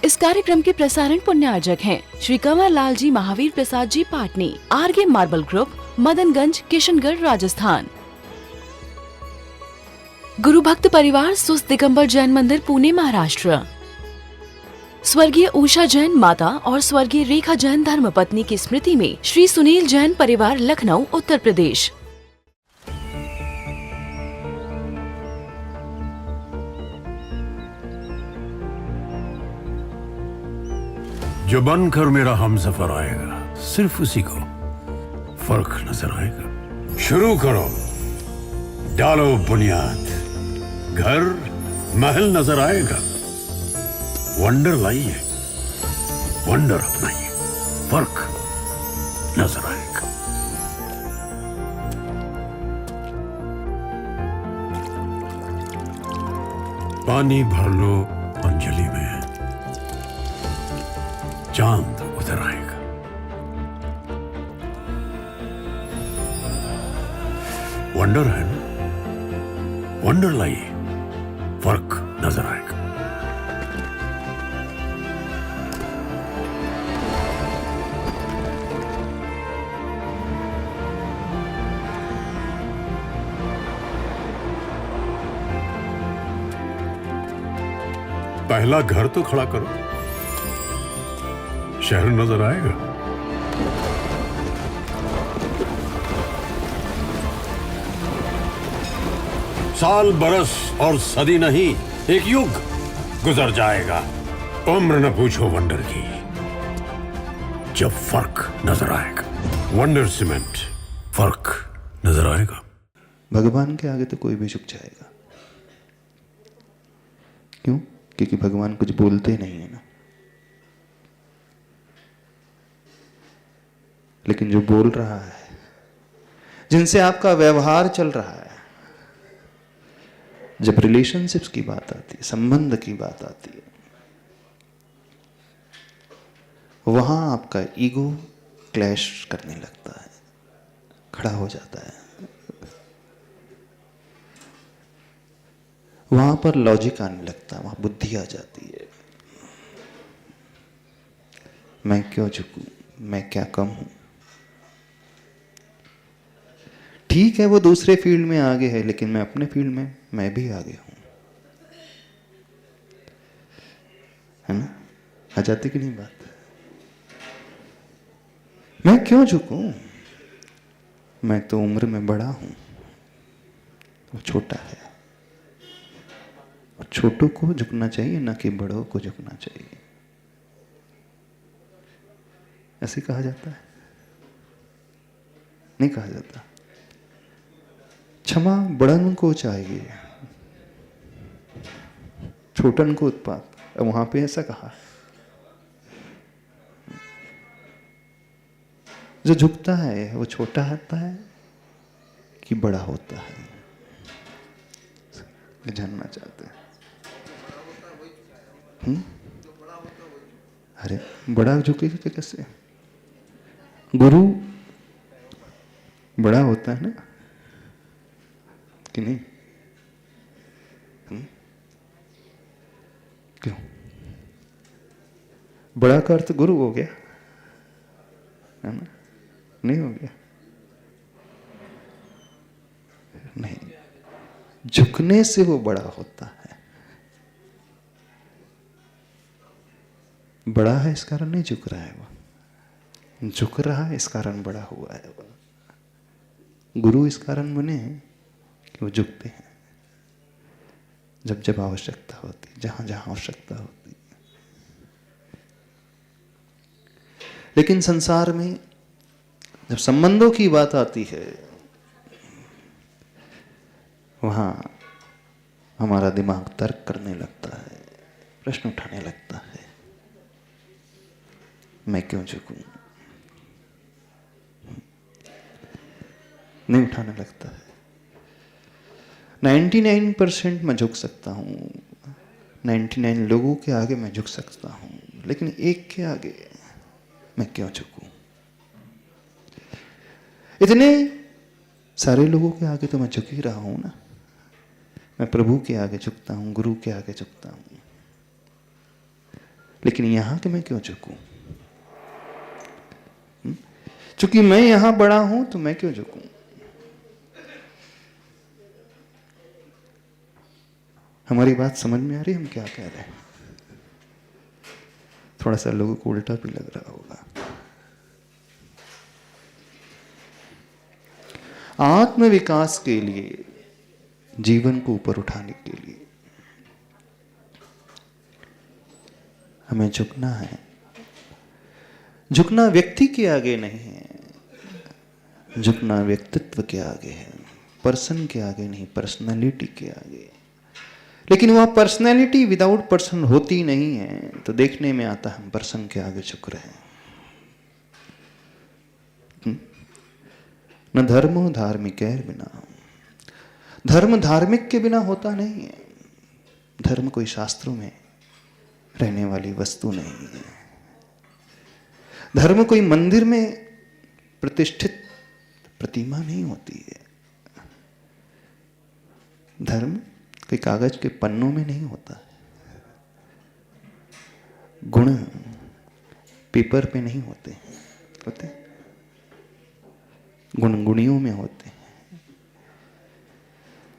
इस कार्यक्रम के प्रसारण पुण्यार्जक हैं श्री कंवर लाल जी महावीर प्रसाद जी पाटनी, आरगे मार्बल ग्रुप, मदनगंज, किशनगढ़, राजस्थान। गुरु भक्त परिवार सुस्त दिगंबर जैन मंदिर, पुणे, महाराष्ट्र। स्वर्गीय उषा जैन माता और स्वर्गीय रेखा जैन धर्मपत्नी की स्मृति में श्री सुनील जैन परिवार, लखनऊ, उत्तर प्रदेश। जो बनकर मेरा हमसफर आएगा, सिर्फ उसी को फर्क नजर आएगा। शुरू करो, डालो बुनियाद, घर महल नजर आएगा। वंडर लाइए, वंडर अपनाइए, फर्क नजर आएगा। पानी भर लो अंजलि में, चांद उतर आएगा। वंडर है ना, वंडर लाइए, फर्क नजर आएगा। पहला घर तो खड़ा करो, शहर नजर आएगा। साल, बरस और सदी नहीं, एक युग गुजर जाएगा। उम्र न पूछो वंडर की, जब फर्क नजर आएगा। वंडर सीमेंट, फर्क नजर आएगा। भगवान के आगे तो कोई भी झुक जाएगा। क्यों? क्योंकि भगवान कुछ बोलते नहीं है ना। लेकिन जो बोल रहा है, जिनसे आपका व्यवहार चल रहा है, जब रिलेशनशिप्स की बात आती है, संबंध की बात आती है, वहां आपका ईगो क्लैश करने लगता है, खड़ा हो जाता है। वहां पर लॉजिक आने लगता है, वहां बुद्धि आ जाती है। मैं क्यों झुकूं, मैं क्या कम हूं। ठीक है, वो दूसरे फील्ड में आगे है, लेकिन मैं अपने फील्ड में मैं भी आगे हूं, है ना? आ जाती कि नहीं बात? मैं क्यों झुकूं, मैं तो उम्र में बड़ा हूं, वो छोटा है। और छोटों को झुकना चाहिए, ना कि बड़ों को झुकना चाहिए। ऐसे कहा जाता है? नहीं कहा जाता। क्षमा बड़न को चाहिए, छोटन को उत्पात। वहां पे ऐसा कहा। जो झुकता है वो छोटा होता है कि बड़ा होता है, जानना चाहते हैं। अरे बड़ा झुकेगा कैसे? गुरु बड़ा होता है ना, कि नहीं? क्यों? बड़ा का अर्थ गुरु हो गया, है ना? नहीं हो गया? नहीं, झुकने से वो बड़ा होता है। बड़ा है इस कारण नहीं झुक रहा है, वो झुक रहा है इस कारण बड़ा हुआ है। वो गुरु इस कारण बने हैं कि वो झुकते हैं जब जब आवश्यकता होती, जहां जहां आवश्यकता होती। लेकिन संसार में जब संबंधों की बात आती है, वहां हमारा दिमाग तर्क करने लगता है, प्रश्न उठाने लगता है। मैं क्यों झुकूं? नहीं उठाने लगता है। 99% मैं झुक सकता हूं, 99 लोगों के आगे मैं झुक सकता हूं, लेकिन एक के आगे मैं क्यों झुकूं? इतने सारे लोगों के आगे तो मैं झुक ही रहा हूं ना। मैं प्रभु के आगे झुकता हूं, गुरु के आगे झुकता हूं, लेकिन यहां कि मैं क्यों झुकूं? चूंकि मैं यहां बड़ा हूं तो मैं क्यों झुकूं? हमारी बात समझ में आ रही है हम क्या कह रहे हैं? थोड़ा सा लोगों को उल्टा भी लग रहा होगा। आत्मविकास के लिए, जीवन को ऊपर उठाने के लिए हमें झुकना है। झुकना व्यक्ति के आगे नहीं है, झुकना व्यक्तित्व के आगे है, पर्सन के आगे नहीं, पर्सनालिटी के आगे। लेकिन वह पर्सनालिटी विदाउट पर्सन होती नहीं है, तो देखने में आता हम पर्सन के आगे झुक रहे हैं। न धर्मो धार्मिकैर बिना, धर्म धार्मिक के बिना होता नहीं है। धर्म कोई शास्त्रों में रहने वाली वस्तु नहीं है। धर्म कोई मंदिर में प्रतिष्ठित प्रतिमा नहीं होती है। धर्म कोई कागज के पन्नों में नहीं होता है। गुण पेपर पे नहीं होते गुण गुणियों में होते हैं।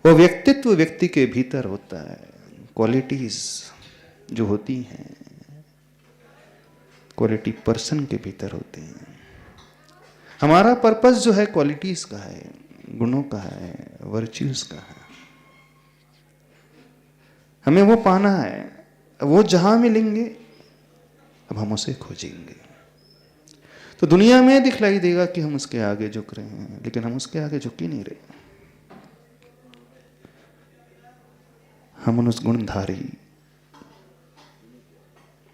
वो व्यक्तित्व व्यक्ति के भीतर होता है। क्वालिटीज जो होती हैं, क्वालिटी पर्सन के भीतर होती हैं। हमारा पर्पस जो है क्वालिटीज का है, गुणों का है, वर्च्यूज का है। हमें वो पाना है। वो जहां मिलेंगे अब हम उसे खोजेंगे। तो दुनिया में दिखलाई देगा कि हम उसके आगे झुक रहे हैं, लेकिन हम उसके आगे झुक ही नहीं रहे। हम उस गुणधारी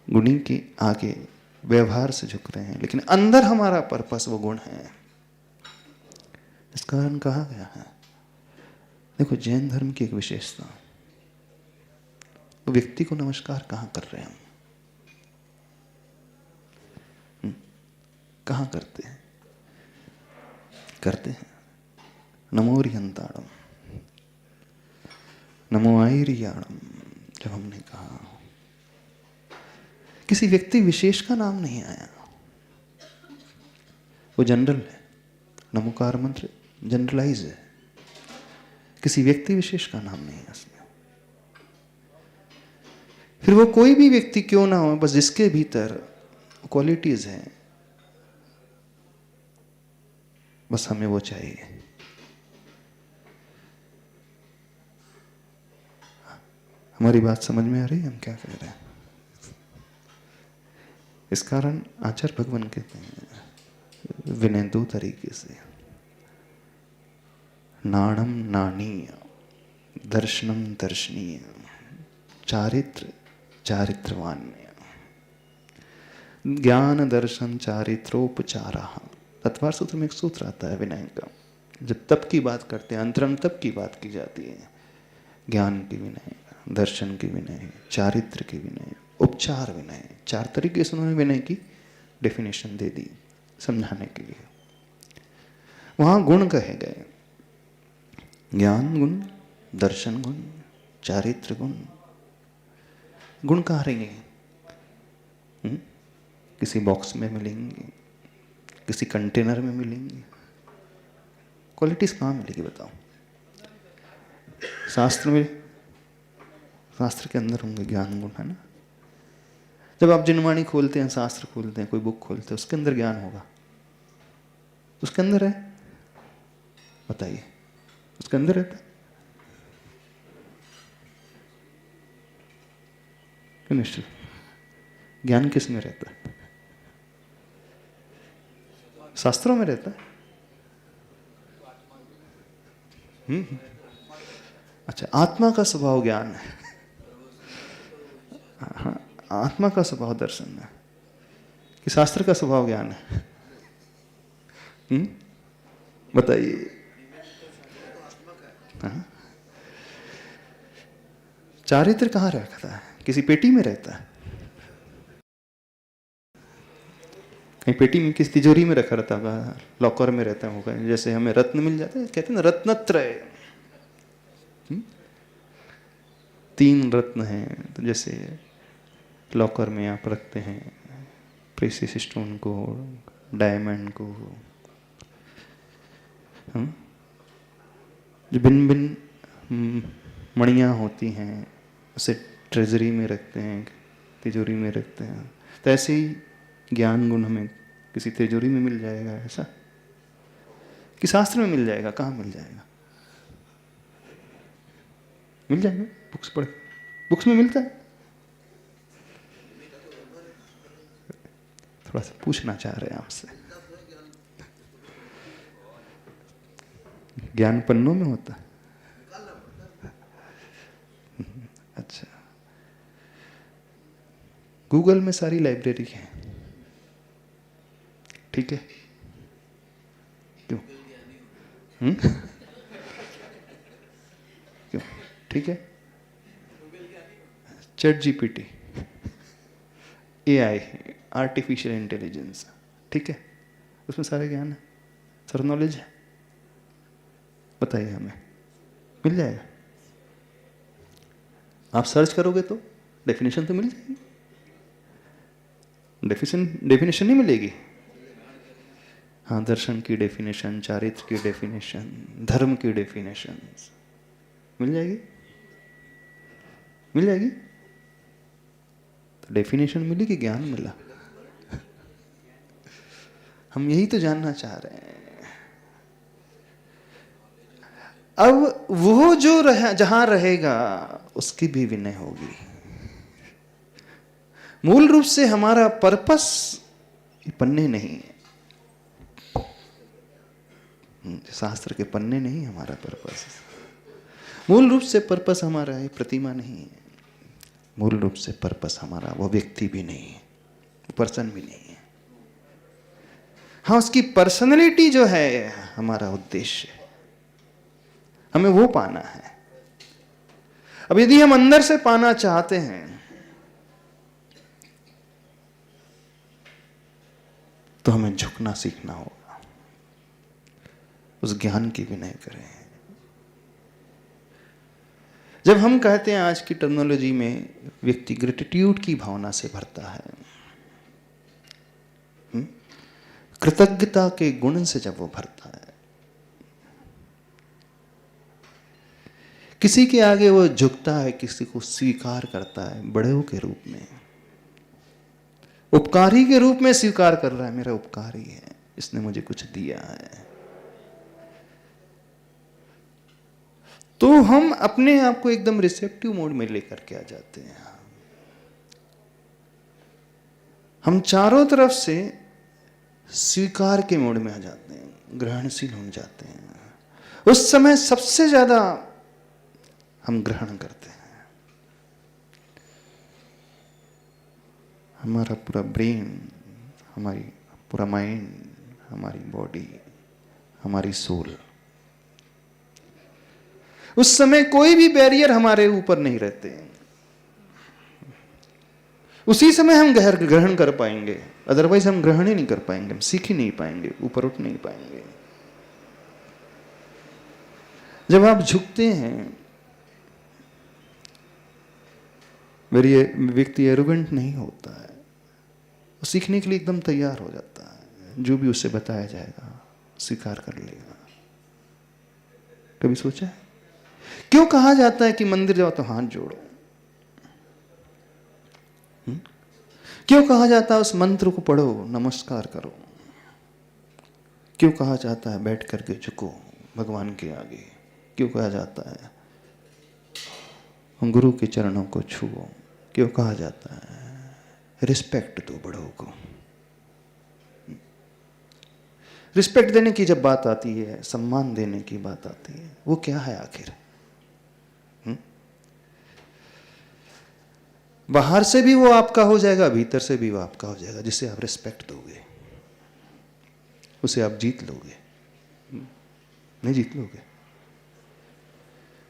गुणी के आगे व्यवहार से झुक रहे हैं, लेकिन अंदर हमारा पर्पस वो गुण है। इस कारण कहा गया है, देखो जैन धर्म की एक विशेषता, वो व्यक्ति को नमस्कार कहां कर रहे हैं हम? कहां करते हैं? नमो रियंताड़म, नमो आईरियाणम। जब हमने कहा, किसी व्यक्ति विशेष का नाम नहीं आया, वो जनरल है। नमोकार मंत्र जनरलाइज है, किसी व्यक्ति विशेष का नाम नहीं है उसमें। फिर वो कोई भी व्यक्ति क्यों ना हो, बस जिसके भीतर क्वालिटीज हैं, बस हमें वो चाहिए। हमारी बात समझ में आ रही है हम क्या कह रहे हैं? इस कारण आचार्य भगवान कहते हैं विनय दो तरीके से, नाणम नाणीय, दर्शनम दर्शनीय, चारित्र चारित्रवान्य। ज्ञान दर्शन चारित्रोपचारा। तत्वार सूत्र में एक सूत्र आता है विनय का। जब तप की बात करते हैं, अंतरंग तप की बात की जाती है, ज्ञान की विनय, दर्शन की विनय, चारित्र की विनय, उपचार विनय। 4 तरीके से उन्होंने विनय की डेफिनेशन दे दी समझाने के लिए। वहां गुण कहे गए, ज्ञान गुण, दर्शन गुण, चारित्र गुण। गुण कहाँ रहेंगे? किसी बॉक्स में मिलेंगे, किसी कंटेनर में मिलेंगे? क्वालिटीज कहाँ मिलेगी बताओ? शास्त्र में, शास्त्र के अंदर होंगे ज्ञान गुण, है ना? जब आप जिनवाणी खोलते हैं, शास्त्र खोलते हैं, कोई बुक खोलते हैं, उसके अंदर ज्ञान होगा, उसके अंदर है। बताइए, उसके अंदर रहता है क्यों? निश्चित ज्ञान किस में रहता है? शास्त्रों में रहता है। अच्छा, आत्मा का स्वभाव ज्ञान है। हाँ, आत्मा का स्वभाव दर्शन है कि शास्त्र का स्वभाव ज्ञान है? बताइए। हाँ? चारित्र कहाँ रखता है? किसी पेटी में रहता है? कहीं पेटी में, किसी तिजोरी में रखा रहता होगा, लॉकर में रहता होगा। जैसे हमें रत्न मिल जाते हैं, कहते हैं ना रत्नत्रय। 3 रत्न हैं, तो जैसे लॉकर में आप रखते हैं प्रेसियस स्टोन को, डायमंड को, जो भिन्न भिन्न मणियाँ होती हैं उसे ट्रेजरी में रखते हैं, तिजोरी में रखते हैं। तो ऐसे ही ज्ञान गुण हमें किसी तिजोरी में मिल जाएगा ऐसा कि शास्त्र में मिल जाएगा? कहाँ मिल जाएगा? मिल जाएगा बुक्स पढ़, बुक्स में मिलता है। थोड़ा सा पूछना चाह रहे हैं आपसे, ज्ञान पन्नों में होता है? अच्छा, गूगल में सारी लाइब्रेरी है, ठीक है? क्यों? क्यों? ठीक है। Chat GPT, AI, artificial intelligence, ठीक है, उसमें सारे ज्ञान है, सर नॉलेज है। बताइए, हमें मिल जाएगा? आप सर्च करोगे तो डेफिनेशन तो मिल जाएगी। डेफिनेशन नहीं मिलेगी? हाँ, दर्शन की डेफिनेशन, चारित्र की डेफिनेशन, धर्म की डेफिनेशन मिल जाएगी। मिल जाएगी। तो डेफिनेशन मिली कि ज्ञान मिला? हम यही तो जानना चाह रहे हैं। अब वो जो जहां रहेगा उसकी भी विनय होगी। मूल रूप से हमारा पर्पस पन्ने नहीं है, शास्त्र के पन्ने नहीं हमारा पर्पस। मूल रूप से पर्पस हमारा है प्रतिमा नहीं है। मूल रूप से पर्पस हमारा वो व्यक्ति भी नहीं है, पर्सन भी नहीं है। हाँ, उसकी पर्सनैलिटी जो है हमारा उद्देश्य, हमें वो पाना है। अब यदि हम अंदर से पाना चाहते हैं तो हमें झुकना सीखना होगा, उस ज्ञान की विनय करें। जब हम कहते हैं आज की टर्मिनोलॉजी में व्यक्ति ग्रेटिट्यूड की भावना से भरता है, कृतज्ञता के गुण से जब वो भरता है, किसी के आगे वो झुकता है, किसी को स्वीकार करता है बड़ों के रूप में, उपकारी के रूप में स्वीकार कर रहा है, मेरा उपकारी है, इसने मुझे कुछ दिया है, तो हम अपने आप को एकदम रिसेप्टिव मोड में लेकर के आ जाते हैं। हम चारों तरफ से स्वीकार के मोड में आ जाते हैं, ग्रहणशील हो जाते हैं। उस समय सबसे ज्यादा हम ग्रहण करते हैं। हमारा पूरा ब्रेन, हमारी पूरा माइंड, हमारी बॉडी, हमारी सोल, उस समय कोई भी बैरियर हमारे ऊपर नहीं रहते। उसी समय हम ग्रहण कर पाएंगे, अदरवाइज हम ग्रहण ही नहीं कर पाएंगे, हम सीख ही नहीं पाएंगे, ऊपर उठ नहीं पाएंगे। जब आप झुकते हैं, व्यक्ति एरोगेंट नहीं होता है, वो सीखने के लिए एकदम तैयार हो जाता है। जो भी उससे बताया जाएगा स्वीकार कर लेगा। कभी सोचा है क्यों कहा जाता है कि मंदिर जाओ तो हाथ जोड़ो? क्यों कहा जाता है उस मंत्र को पढ़ो, नमस्कार करो? क्यों कहा जाता है बैठ करके झुको भगवान के आगे? क्यों कहा जाता है गुरु के चरणों को छुओ? क्यों कहा जाता है रिस्पेक्ट दो बड़ों को? रिस्पेक्ट देने की जब बात आती है, सम्मान देने की बात आती है, वो क्या है आखिर? बाहर से भी वो आपका हो जाएगा, भीतर से भी वो आपका हो जाएगा। जिसे आप रिस्पेक्ट दोगे उसे आप जीत लोगे, नहीं जीत लोगे।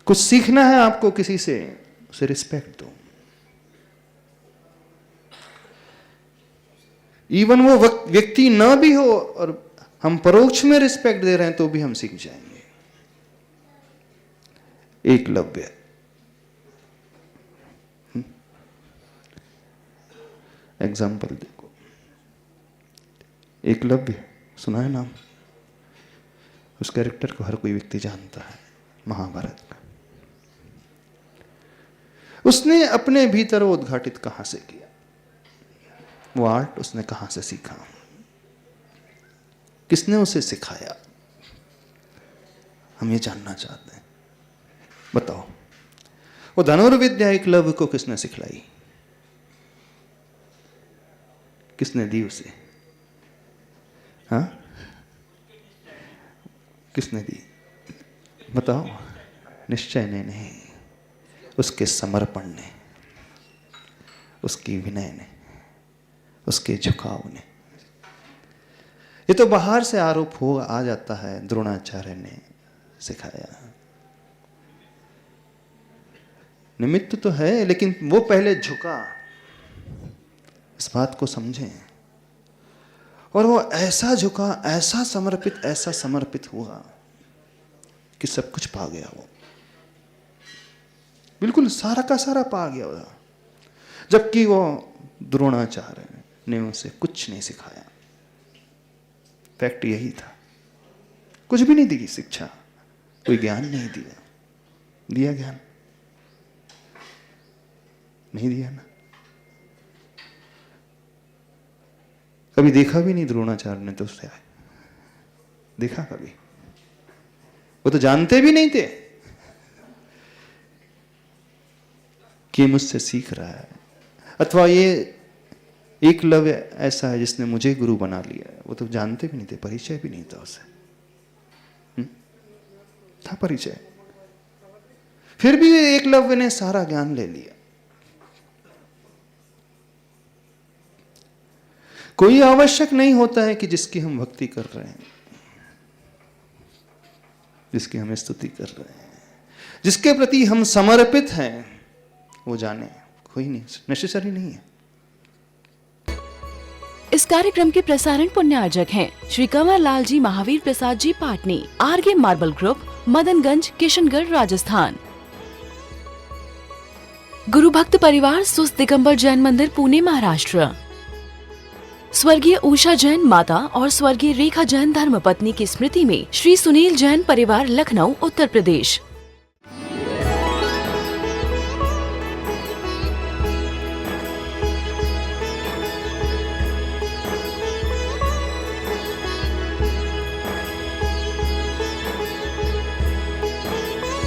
कुछ सीखना है आपको किसी से, उसे रिस्पेक्ट दो। इवन वो व्यक्ति ना भी हो और हम परोक्ष में रिस्पेक्ट दे रहे हैं तो भी हम सीख जाएंगे। एकलव्य एग्जाम्पल देखो, एकलव्य सुना है नाम? उस कैरेक्टर को हर कोई व्यक्ति जानता है, महाभारत का। उसने अपने भीतर वो उद्घाटित कहां से किया? वो आर्ट उसने कहां से सीखा? किसने उसे सिखाया? हम ये जानना चाहते हैं। बताओ, वो धनुर्विद्या एकलव्य को किसने सिखलाई? किसने दी उसे? हाँ, किसने दी? बताओ। निश्चय ने नहीं, उसके समर्पण ने, उसकी विनय ने, उसके झुकाव ने। ये तो बाहर से आरोप हो आ जाता है, द्रोणाचार्य ने सिखाया। निमित्त तो है, लेकिन वो पहले झुका। इस बात को समझें। और वो ऐसा झुका, ऐसा समर्पित हुआ कि सब कुछ पा गया। वो बिल्कुल सारा का सारा पा गया वो, जबकि वो द्रोणाचार्य ने उसे कुछ नहीं सिखाया। फैक्ट यही था, कुछ भी नहीं दी शिक्षा, कोई ज्ञान नहीं दिया। दिया ज्ञान? नहीं दिया ना। कभी देखा भी नहीं द्रोणाचार्य ने तो उससे देखा कभी? वो तो जानते भी नहीं थे कि मुझसे सीख रहा है, अथवा ये एकलव्य ऐसा है जिसने मुझे गुरु बना लिया है। वो तो जानते भी नहीं थे, परिचय भी नहीं था उसे। था परिचय, फिर भी एकलव्य ने सारा ज्ञान ले लिया। कोई आवश्यक नहीं होता है कि जिसकी हम भक्ति कर रहे हैं, जिसकी हम स्तुति कर रहे हैं, जिसके प्रति हम समर्पित हैं, वो जाने। कोई नहीं, नेसेसरी नहीं है। इस कार्यक्रम के प्रसारण पुण्यार्जक हैं Shri Kanwar Lal ji Mahavir Prasad ji Patni, RK marble group, Madanganj, Kishangarh, Rajasthan. गुरु भक्त परिवार सुस्त दिगंबर जैन मंदिर, पुणे, महाराष्ट्र। स्वर्गीय उषा जैन माता और स्वर्गीय रेखा जैन धर्मपत्नी की स्मृति में श्री सुनील जैन परिवार, लखनऊ, उत्तर प्रदेश।